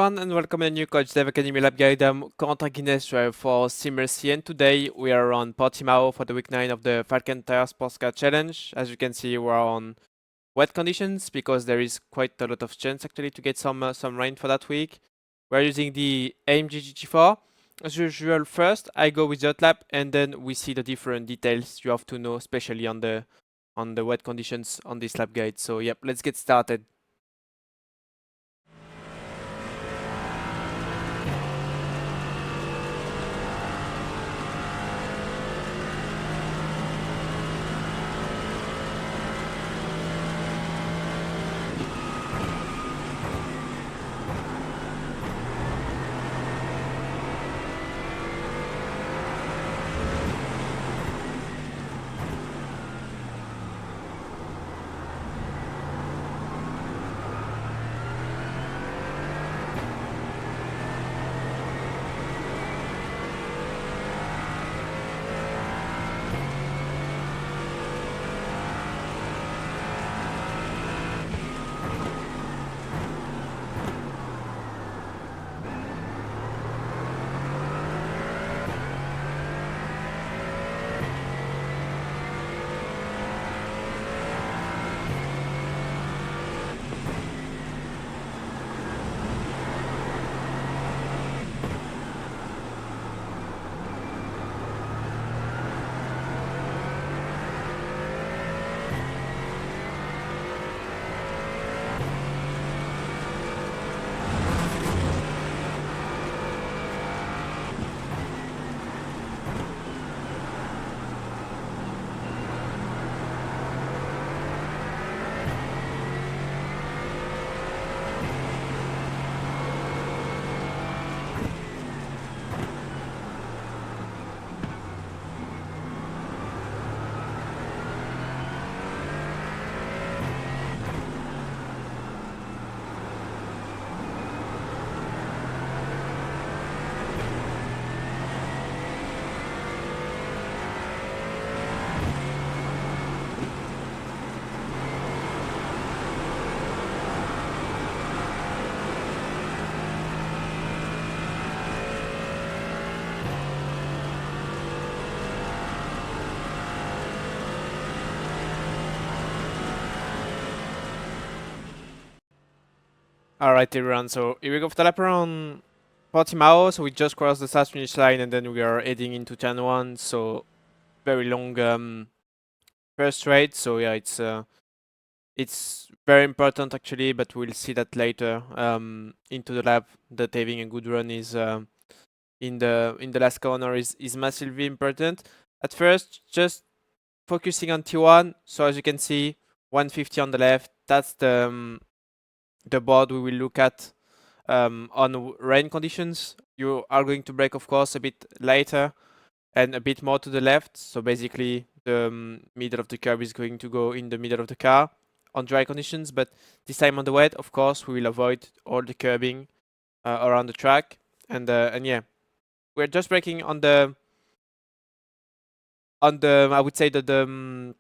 everyone and welcome to a new Coach Dev Academy Lab Guide. I'm Corentin Guinez, driver for SimRC, and today we are on Portimao for the week 9 of the Falcon Tire Sports Car Challenge. As you can see, we're on wet conditions because there is quite a lot of chance actually to get some rain for that week. We're using the AMG GT4. As usual, first I go with the hot lap and then we see the different details you have to know, especially on the wet conditions on this lap guide. So yep, let's get started. Alright everyone, so here we go for the lap around Portimao. So we just crossed the start finish line and then we are heading into turn 1. So very long first straight. So yeah, it's very important actually, but we'll see that later into the lap. That having a good run is in the last corner is massively important. At first, just focusing on T1. So as you can see, 150 on the left. That's the board we will look at on rain conditions. You are going to brake, of course, a bit later and a bit more to the left. So basically, the middle of the curb is going to go in the middle of the car on dry conditions. But this time on the wet, of course, we will avoid all the curbing around the track. And yeah, we're just braking on the I would say the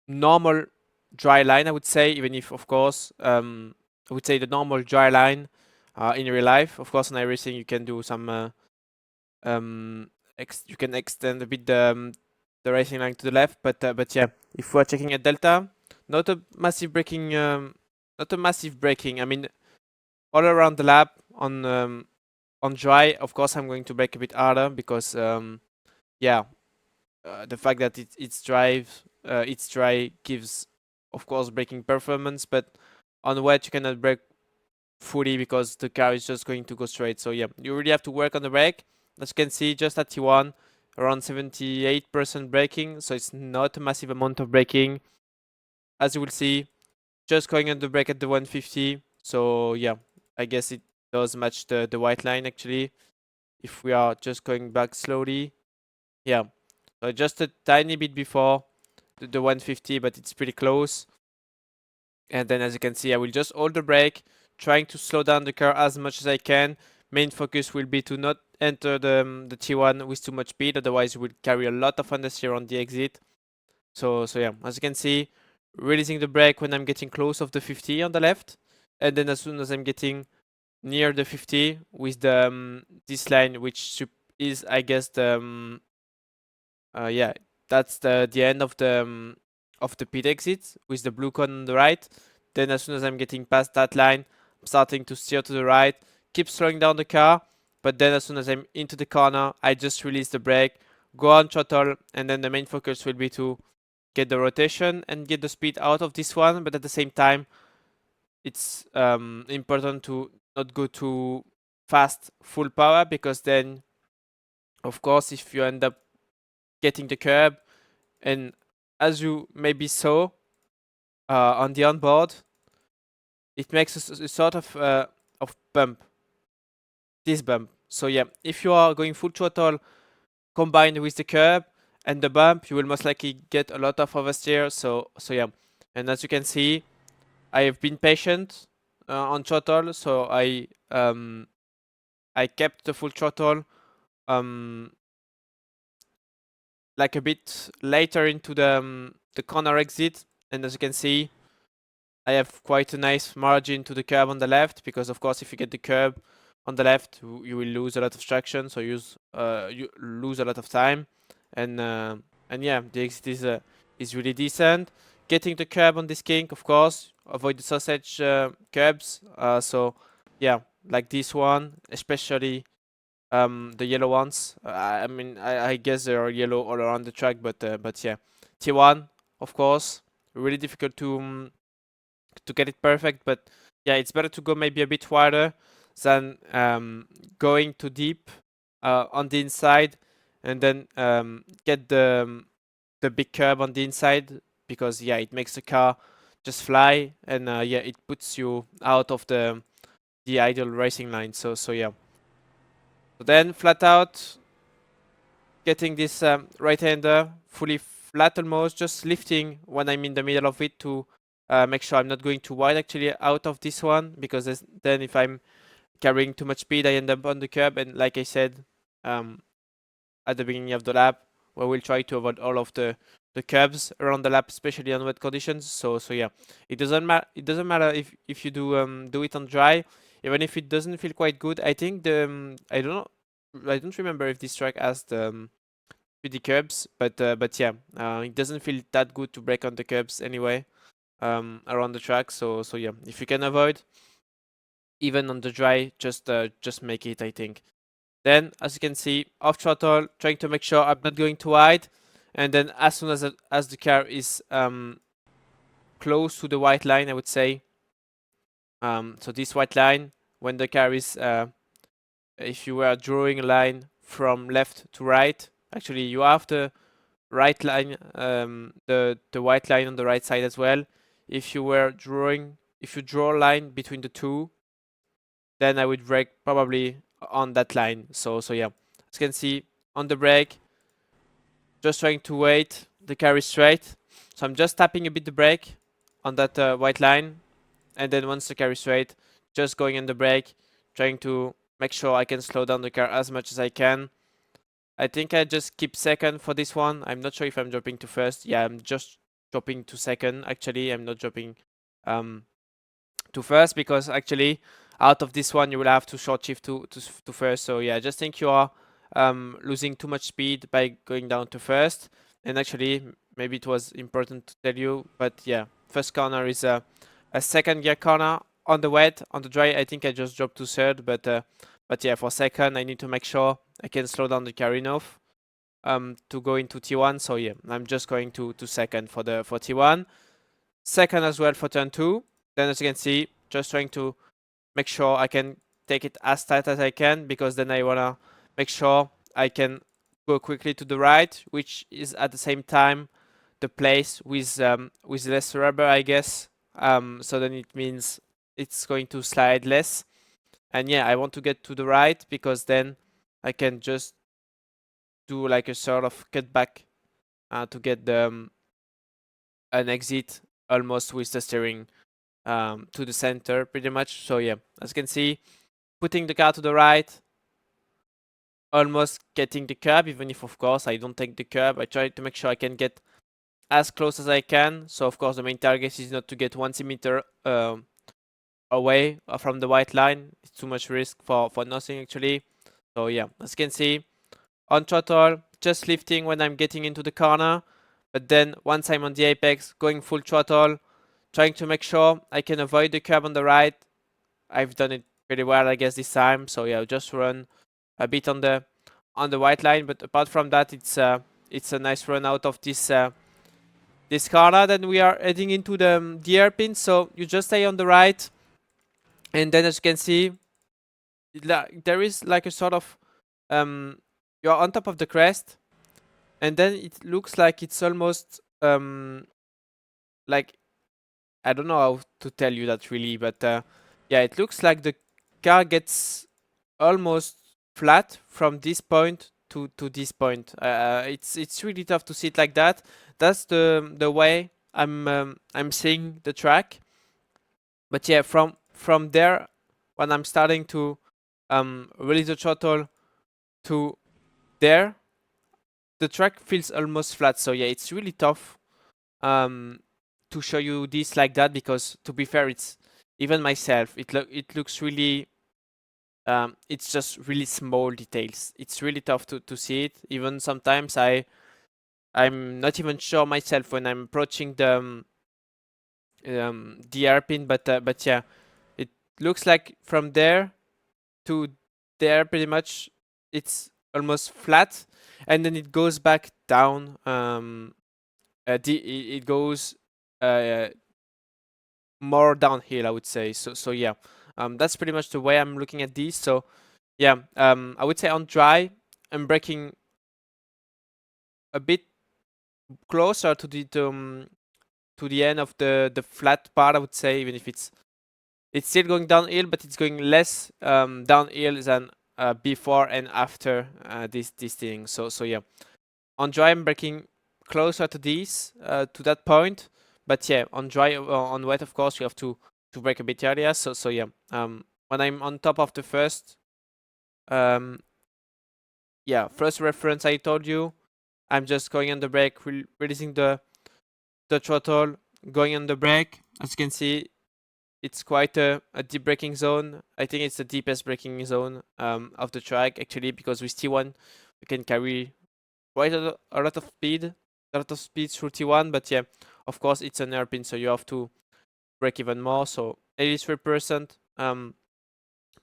normal dry line, I would say, even if, of course, I would say the normal dry line in real life. Of course, on iRacing, you can do some, you can extend a bit the racing line to the left. But yeah, if we're checking at Delta, not a massive braking, not a massive braking. I mean, all around the lap on dry, of course, I'm going to brake a bit harder because, yeah, the fact that it's dry gives, of course, braking performance, but on wet you cannot brake fully because the car is just going to go straight. So yeah, you really have to work on the brake. As you can see, just at T1, around 78% braking, so it's not a massive amount of braking. As you will see, just going on the brake at the 150. So yeah, I guess it does match the white line actually. If we are just going back slowly, yeah. So just a tiny bit before the 150, but it's pretty close. And then as you can see, I will just hold the brake, trying to slow down the car as much as I can. Main focus will be to not enter the T1 with too much speed, otherwise you will carry a lot of understeer on the exit. So yeah, as you can see, releasing the brake when I'm getting close of the 50 on the left. And then as soon as I'm getting near the 50 with the this line, which is, I guess, the yeah, that's the end of the pit exit with the blue cone on the right. Then as soon as I'm getting past that line, I'm starting to steer to the right, keep slowing down the car, but then as soon as I'm into the corner, I just release the brake, go on throttle, and then the main focus will be to get the rotation and get the speed out of this one. But at the same time, it's important to not go too fast full power, because then, of course, if you end up getting the curb, and as you maybe saw on the onboard, it makes a sort of bump, this bump. So yeah, if you are going full throttle combined with the curb and the bump, you will most likely get a lot of oversteer. So yeah, and as you can see, I have been patient on throttle, so I kept the full throttle like a bit later into the corner exit, and as you can see, I have quite a nice margin to the curb on the left, because of course if you get the curb on the left, you will lose a lot of traction, so you lose a lot of time, and yeah, the exit is really decent. Getting the curb on this kink, of course, avoid the sausage curbs. So yeah, like this one, especially the yellow ones. I mean, I guess they are yellow all around the track, but yeah, T1, of course, really difficult to get it perfect, but yeah, it's better to go maybe a bit wider than going too deep on the inside, and then get the big curb on the inside, because yeah, it makes the car just fly, and yeah, it puts you out of the ideal racing line. So yeah. So then flat out, getting this right-hander fully flat almost, just lifting when I'm in the middle of it to make sure I'm not going too wide actually out of this one, because then if I'm carrying too much speed, I end up on the curb. And like I said um, at the beginning of the lap, where we'll try to avoid all of the curbs around the lap, especially on wet conditions. So yeah, it doesn't matter. It doesn't matter if you do it on dry, even if it doesn't feel quite good. I think I don't know. I don't remember if this track has the 3D curbs, but yeah, it doesn't feel that good to brake on the curbs anyway around the track. So yeah, if you can avoid even on the dry, just make it, I think. Then, as you can see, off throttle, trying to make sure I'm not going too wide, and then as soon as the car is close to the white line, I would say. So this white line, when the car is, if you were drawing a line from left to right, actually you have the right line, the white line on the right side as well. If you draw a line between the two, then I would brake probably on that line. So yeah, as you can see on the brake, just trying to wait the car is straight. So I'm just tapping a bit the brake on that white line, and then once the car is straight, just going on the brake, trying to make sure I can slow down the car as much as I can. I think I just keep second for this one. I'm not sure if I'm dropping to first. Yeah, I'm just dropping to second. Actually, I'm not dropping um, to first, because actually out of this one you will have to short shift to first. So yeah, I just think you are losing too much speed by going down to first. And actually, maybe it was important to tell you, but yeah, first corner is a second gear corner on the wet. On the dry, I think I just dropped to third, but yeah, for second, I need to make sure I can slow down the car enough to go into T1. So yeah, I'm just going to second for T1. Second as well for turn 2. Then as you can see, just trying to make sure I can take it as tight as I can, because then I wanna make sure I can go quickly to the right, which is at the same time the place with less rubber, I guess. So then it means it's going to slide less. And yeah, I want to get to the right, because then I can just do like a sort of cutback to get an exit almost with the steering to the center pretty much. So yeah, as you can see, putting the car to the right, almost getting the curb, even if of course I don't take the curb. I try to make sure I can get as close as I can. So of course the main target is not to get 1 centimeter away from the white line. It's too much risk for nothing actually. So yeah, as you can see, on throttle, just lifting when I'm getting into the corner, but then once I'm on the apex, going full throttle, trying to make sure I can avoid the curb on the right. I've done it pretty well, I guess, this time. So yeah, just run a bit on the white line, but apart from that, it's a nice run out of this corner. Then we are heading into the hairpin, so you just stay on the right, and then as you can see, there is like a sort of you're on top of the crest, and then it looks like it's almost like, I don't know how to tell you that really, but yeah, it looks like the car gets almost flat from this point to this point. It's really tough to see it like that. That's the way I'm seeing the track. But yeah, from there, when I'm starting to release the throttle to there, the track feels almost flat. So yeah, it's really tough to show you this like that, because to be fair, it's even myself, it looks really it's just really small details. It's really tough to see it. Even sometimes I'm not even sure myself when I'm approaching the hairpin, but yeah, it looks like from there to there pretty much it's almost flat, and then it goes back down. It goes uh, more downhill, I would say. So yeah, that's pretty much the way I'm looking at this. So yeah, I would say on dry, I'm braking a bit closer to the end of the flat part, I would say, even if it's still going downhill, but it's going less downhill than before and after this thing. So yeah, on dry I'm braking closer to this to that point, but yeah, on dry on wet, of course, you have to brake a bit earlier. So yeah, when I'm on top of the first first reference I told you, I'm just going on the brake, releasing the throttle, going on the brake. As you can see, it's quite a deep braking zone. I think it's the deepest braking zone of the track actually, because with T1 we can carry quite a lot of speed, through T1. But yeah, of course it's an hairpin, so you have to brake even more. So 83%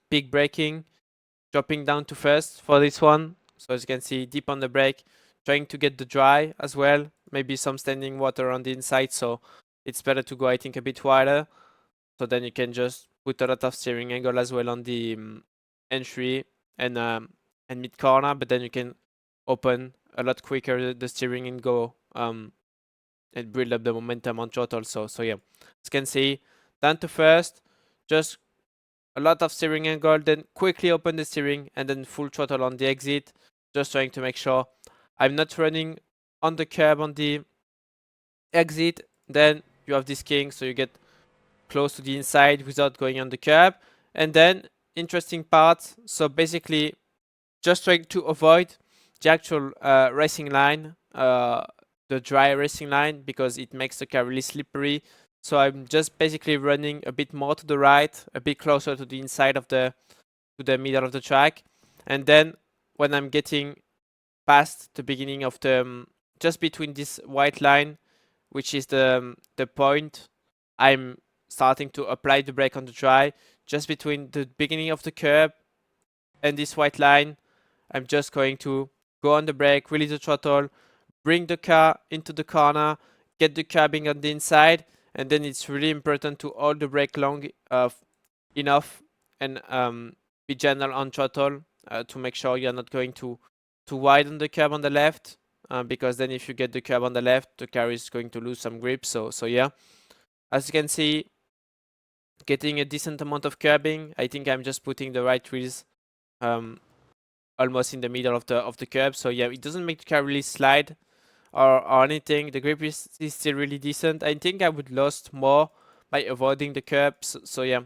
peak braking, dropping down to first for this one. So as you can see, deep on the brake, trying to get the dry as well, maybe some standing water on the inside, so it's better to go, I think, a bit wider, so then you can just put a lot of steering angle as well on the entry and mid corner, but then you can open a lot quicker the steering and go and build up the momentum on throttle. So yeah, as you can see, down to first, just a lot of steering angle, then quickly open the steering and then full throttle on the exit, just trying to make sure I'm not running on the curb on the exit. Then you have this king, so you get close to the inside without going on the curb. And then interesting part, so basically just trying to avoid the actual racing line, the dry racing line, because it makes the car really slippery. So I'm just basically running a bit more to the right, a bit closer to the inside of the middle of the track. And then when I'm getting past the beginning of the just between this white line, which is the point, I'm starting to apply the brake on the dry. Just between the beginning of the curb and this white line, I'm just going to go on the brake, release the throttle, bring the car into the corner, get the curbing on the inside, and then it's really important to hold the brake long enough and be gentle on throttle to make sure you're not going to widen the curb on the left, because then if you get the curb on the left, the car is going to lose some grip. So yeah, as you can see, getting a decent amount of curbing. I think I'm just putting the right wheels almost in the middle of the curb. So yeah, it doesn't make the car really slide or anything. The grip is still really decent. I think I would lost more by avoiding the curbs. So yeah,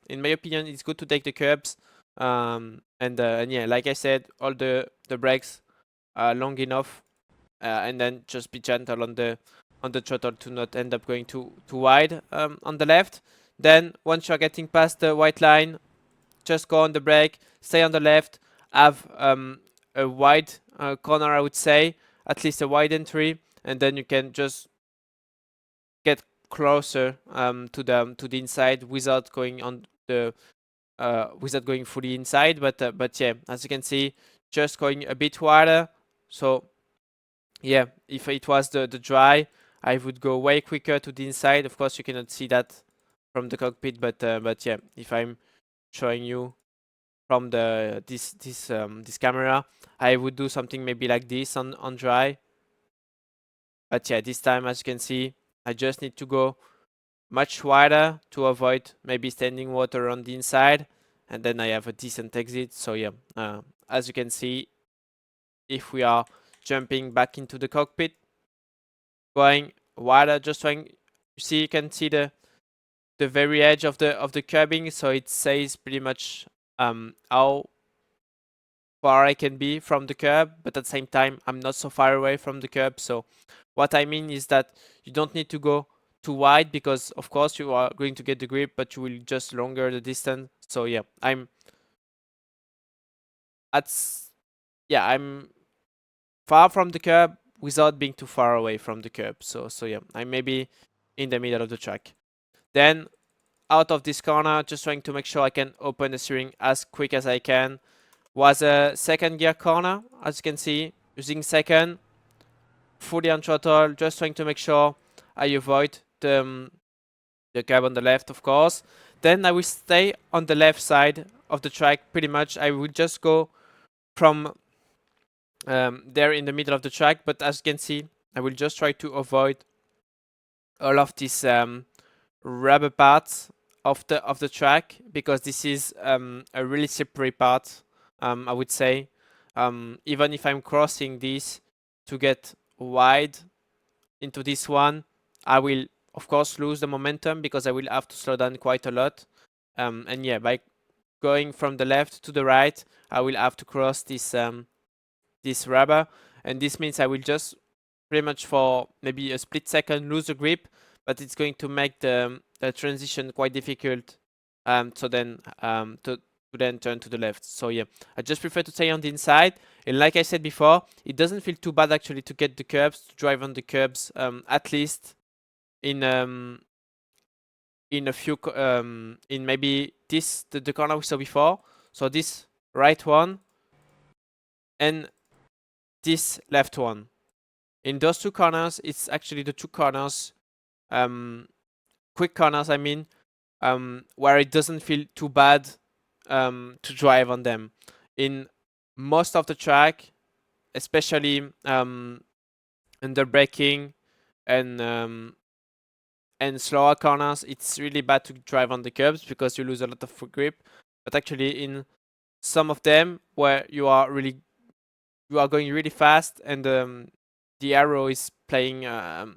in my opinion, it's good to take the curbs. And yeah, like I said, all the brakes are long enough, and then just be gentle on the throttle to not end up going too wide on the left. Then once you're getting past the white line, just go on the brake, stay on the left, have a wide corner, I would say, at least a wide entry, and then you can just get closer to the inside without going on the without going fully inside. But yeah, as you can see, just going a bit wider. So yeah, if it was the dry, I would go way quicker to the inside. Of course, you cannot see that from the cockpit, but yeah, if I'm showing you from the this camera, I would do something maybe like this on dry. But yeah, this time, as you can see, I just need to go much wider to avoid maybe standing water on the inside, and then I have a decent exit. So yeah, as you can see, if we are jumping back into the cockpit, going wider, just trying, you see, you can see the very edge of the curbing, so it says pretty much how far I can be from the curb, but at the same time I'm not so far away from the curb. So what I mean is that you don't need to go too wide, because of course you are going to get the grip, but you will just longer the distance. So yeah, I'm far from the curb without being too far away from the curb. So yeah, I'm maybe in the middle of the track. Then out of this corner, just trying to make sure I can open the steering as quick as I can. Was a second gear corner, as you can see, using second, fully on throttle, just trying to make sure I avoid the curb on the left, of course. Then I will stay on the left side of the track pretty much. I will just go from there in the middle of the track, but as you can see, I will just try to avoid all of these rubber parts of the track, because this is a really slippery part, I would say. Even if I'm crossing this to get wide into this one, I will of course lose the momentum, because I will have to slow down quite a lot. And yeah, by going from the left to the right, I will have to cross this rubber, and this means I will just pretty much for maybe a split second lose the grip, but it's going to make the transition quite difficult. So then to then turn to the left. So yeah, I just prefer to stay on the inside. And like I said before, it doesn't feel too bad actually to get the curbs, to drive on the curbs, at least in a few in maybe the corner we saw before. So this right one and this left one. In those two corners, it's actually the two corners, quick corners, I mean, where it doesn't feel too bad to drive on them. In most of the track, especially under braking and slower corners, it's really bad to drive on the curbs because you lose a lot of grip. But actually, in some of them where you are going really fast and the arrow is playing a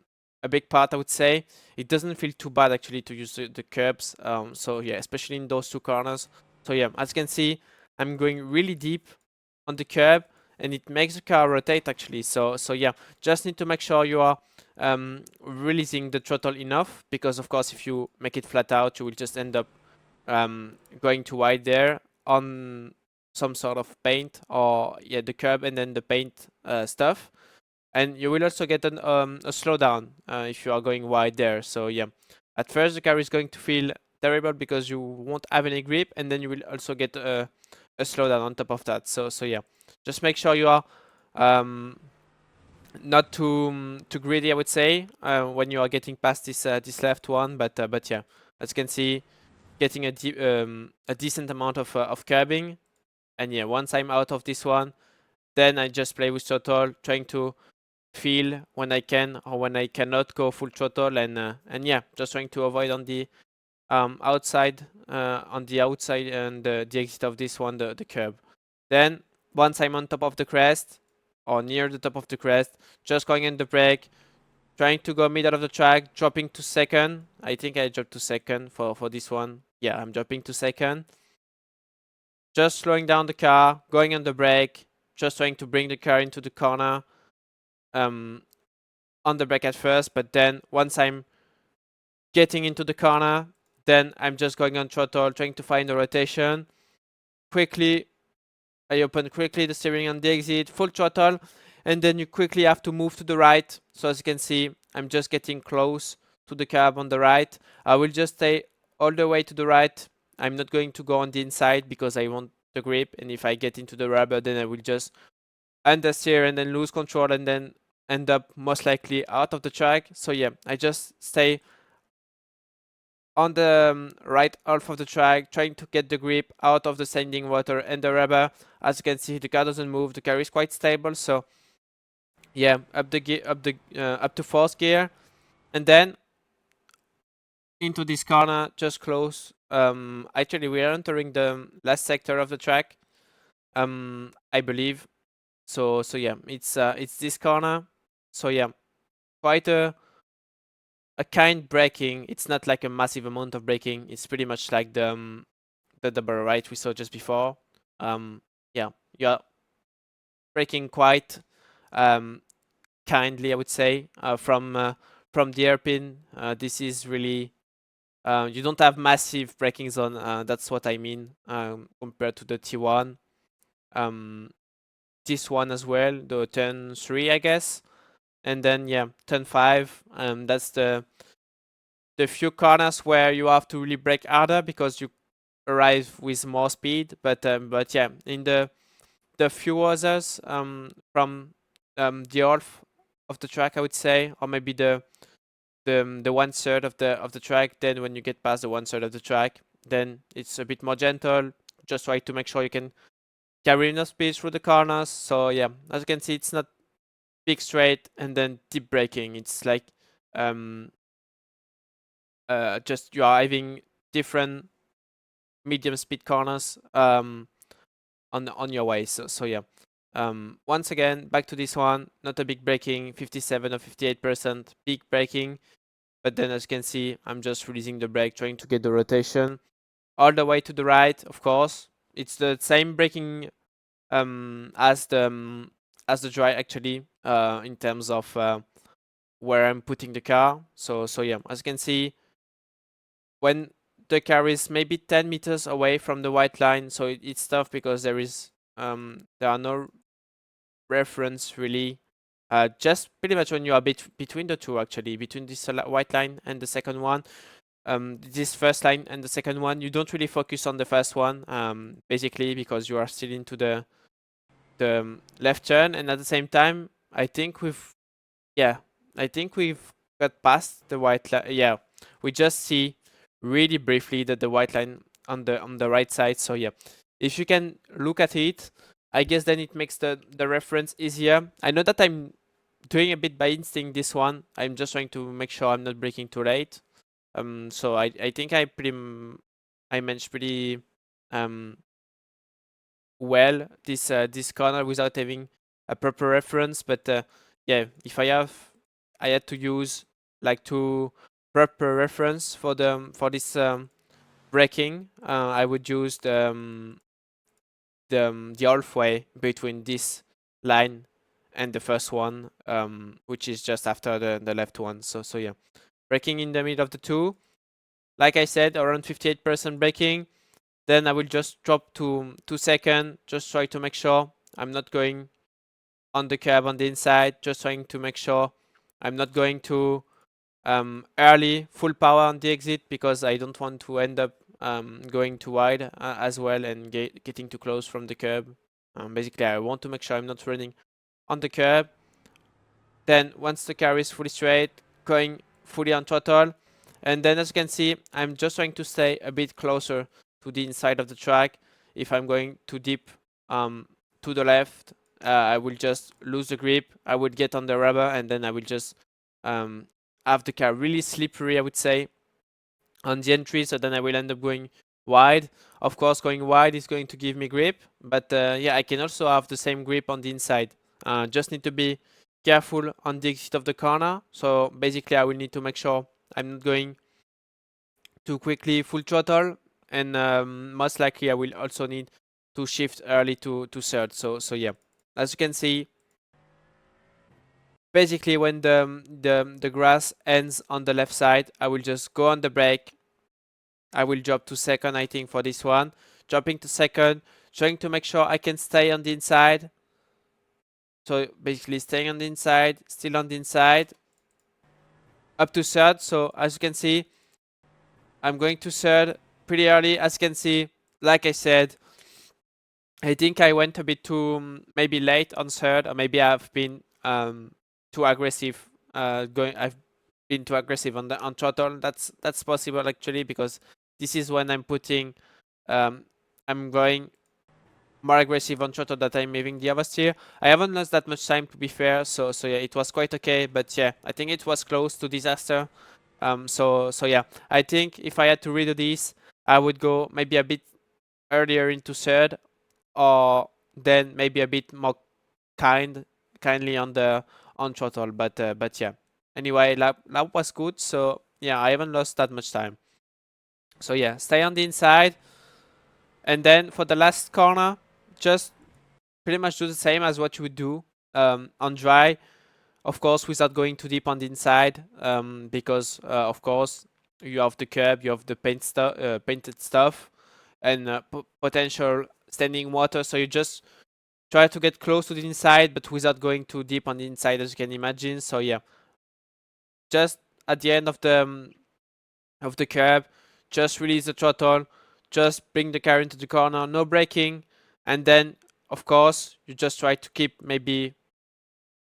big part, I would say, it doesn't feel too bad actually to use the curbs. So yeah, especially in those two corners. So yeah, as you can see, I'm going really deep on the curb, and it makes the car rotate actually. So yeah, just need to make sure you are releasing the throttle enough, because of course if you make it flat out, you will just end up going too wide there on some sort of paint, or yeah, the curb and then the paint stuff. And you will also get a slowdown if you are going wide there. So yeah, at first the car is going to feel terrible because you won't have any grip, and then you will also get a slowdown on top of that. So yeah, just make sure you are not too greedy, I would say, when you are getting past this left one. But yeah, as you can see, getting a decent amount of curbing. And yeah, once I'm out of this one, then I just play with throttle, trying to feel when I can or when I cannot go full throttle, and yeah, just trying to avoid on the outside and the exit of this one, the curb. Then once I'm on top of the crest or near the top of the crest, just going in the brake, trying to go middle of the track, dropping to second. I think I dropped to second for this one. Yeah, I'm dropping to second. Just slowing down the car, going on the brake, just trying to bring the car into the corner. On the brake at first, but then once I'm getting into the corner, Then I'm just going on throttle, trying to find the rotation. Quickly, I open quickly the steering on the exit, full throttle, and then you quickly have to move to the right. So as you can see, I'm just getting close to the curb on the right. I will just stay all the way to the right. I'm not going to go on the inside because I want the grip, and if I get into the rubber, then I will just understeer and then lose control and then end up most likely out of the track. So yeah, I just stay on the right half of the track, trying to get the grip out of the standing water and the rubber. As you can see, the car doesn't move. The car is quite stable. So yeah, up to fourth gear, and then into this corner, just close. Actually, we are entering the last sector of the track. I believe. So yeah, it's this corner. So yeah, quite a kind braking. It's not like a massive amount of braking. It's pretty much like the double right we saw just before. Yeah, you're braking quite kindly, I would say, from the hairpin. This is really you don't have massive braking zone. That's what I mean compared to the T1. Um, this one as well, the turn 3, I guess, and then yeah, turn 5. That's the few corners where you have to really brake harder because you arrive with more speed. But yeah, in the few others from the half of the track, I would say, or maybe the 1/3 of the track. Then when you get past the 1/3 of the track, then it's a bit more gentle. Just try to make sure you can carry enough speed through the corners. So yeah, as you can see, it's not big straight and then deep braking. It's like um just you are having different medium speed corners on your way. So yeah. Once again, back to this one. Not a big braking, 57 or 58% big braking. But then as you can see, I'm just releasing the brake, trying to get the rotation all the way to the right. Of course, it's the same braking as the dry actually in terms of where I'm putting the car. So yeah, as you can see, when the car is maybe 10 meters away from the white line, so it's tough because there are no reference really. Just pretty much when you are between the two, actually, between this white line and the second one, this first line and the second one, you don't really focus on the first one, basically because you are still into the left turn, and at the same time, yeah, I think we've got past the white line. Yeah, we just see really briefly that the white line on the right side. So yeah, if you can look at it, I guess then it makes the reference easier. I know that I'm doing a bit by instinct this one. I'm just trying to make sure I'm not braking too late. So I think I managed pretty um well this corner without having a proper reference. But yeah, if I had to use like two proper reference for this braking, I would use the halfway between this line and the first one, which is just after the left one. So yeah, braking in the middle of the two. Like I said, around 58% braking. Then I will just drop to 2 seconds. Just try to make sure I'm not going on the curb on the inside. Just trying to make sure I'm not going to early full power on the exit because I don't want to end up going too wide as well and getting too close from the curb. Basically, I want to make sure I'm not running on the curb. Then once the car is fully straight, going fully on throttle. And then as you can see, I'm just trying to stay a bit closer to the inside of the track. If I'm going too deep to the left, I will just lose the grip. I would get on the rubber and then I will just have the car really slippery, I would say, on the entry. So then I will end up going wide. Of course, going wide is going to give me grip. But yeah, I can also have the same grip on the inside. Just need to be careful on the exit of the corner. So basically, I will need to make sure I'm not going too quickly full throttle, and most likely I will also need to shift early to third. So yeah, as you can see, basically when the grass ends on the left side, I will just go on the brake, I will drop to second, I think, for this one. Dropping to second, trying to make sure I can stay on the inside. So basically staying on the inside, still on the inside. Up to third, so as you can see, I'm going to third pretty early. As you can see, like I said, I think I went a bit too maybe late on third, or maybe I've been too aggressive. I've been too aggressive on throttle. That's possible actually, because this is when I'm putting I'm going more aggressive on throttle that I'm leaving the oversteer. I haven't lost that much time, to be fair, so yeah, it was quite okay. But yeah, I think it was close to disaster. So yeah, I think if I had to redo this, I would go maybe a bit earlier into third, or then maybe a bit more kindly on throttle. But yeah. Anyway, lap was good, so yeah, I haven't lost that much time. So yeah, stay on the inside, and then for the last corner, just pretty much do the same as what you would do on dry, of course, without going too deep on the inside, because of course you have the curb, you have the painted stuff, and potential standing water. So you just try to get close to the inside, but without going too deep on the inside, as you can imagine. So yeah, just at the end of the curb, just release the throttle, just bring the car into the corner, no braking, and then of course you just try to keep maybe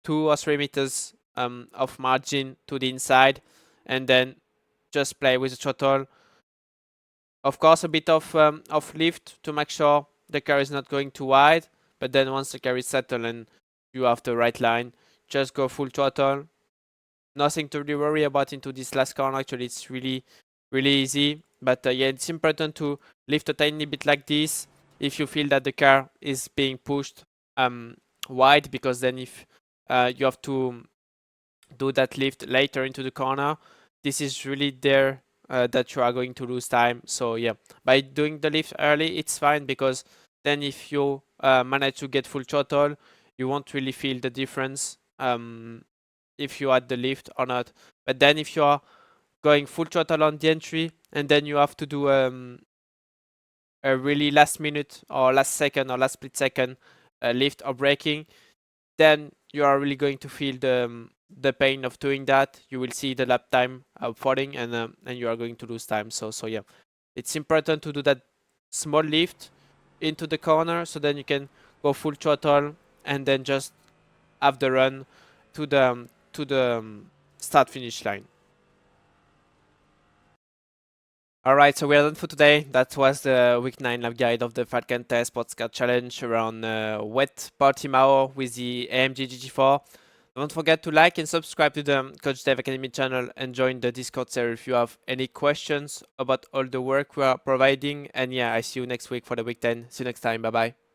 2 or 3 meters of margin to the inside, and then just play with the throttle. Of course, a bit of lift to make sure the car is not going too wide, but then once the car is settled and you have the right line, just go full throttle. Nothing to really worry about into this last corner. Actually, it's really easy. But yeah, it's important to lift a tiny bit like this if you feel that the car is being pushed wide, because then if you have to do that lift later into the corner, this is really there that you are going to lose time. So yeah, by doing the lift early, it's fine, because then if you manage to get full throttle, you won't really feel the difference if you add the lift or not. But then if you are going full throttle on the entry, and then you have to do a really last minute or last second or last split second lift or braking, then you are really going to feel the pain of doing that. You will see the lap time falling, and you are going to lose time. So yeah, it's important to do that small lift into the corner, so then you can go full throttle and then just have the run to the start finish line. Alright, so we are done for today. That was the week 9 lap guide of the Falcon Test Sports Car Challenge around wet Portimao with the AMG GT4. Don't forget to like and subscribe to the Coach Dev Academy channel, and join the Discord server if you have any questions about all the work we are providing. And yeah, I see you next week for the week 10. See you next time. Bye bye.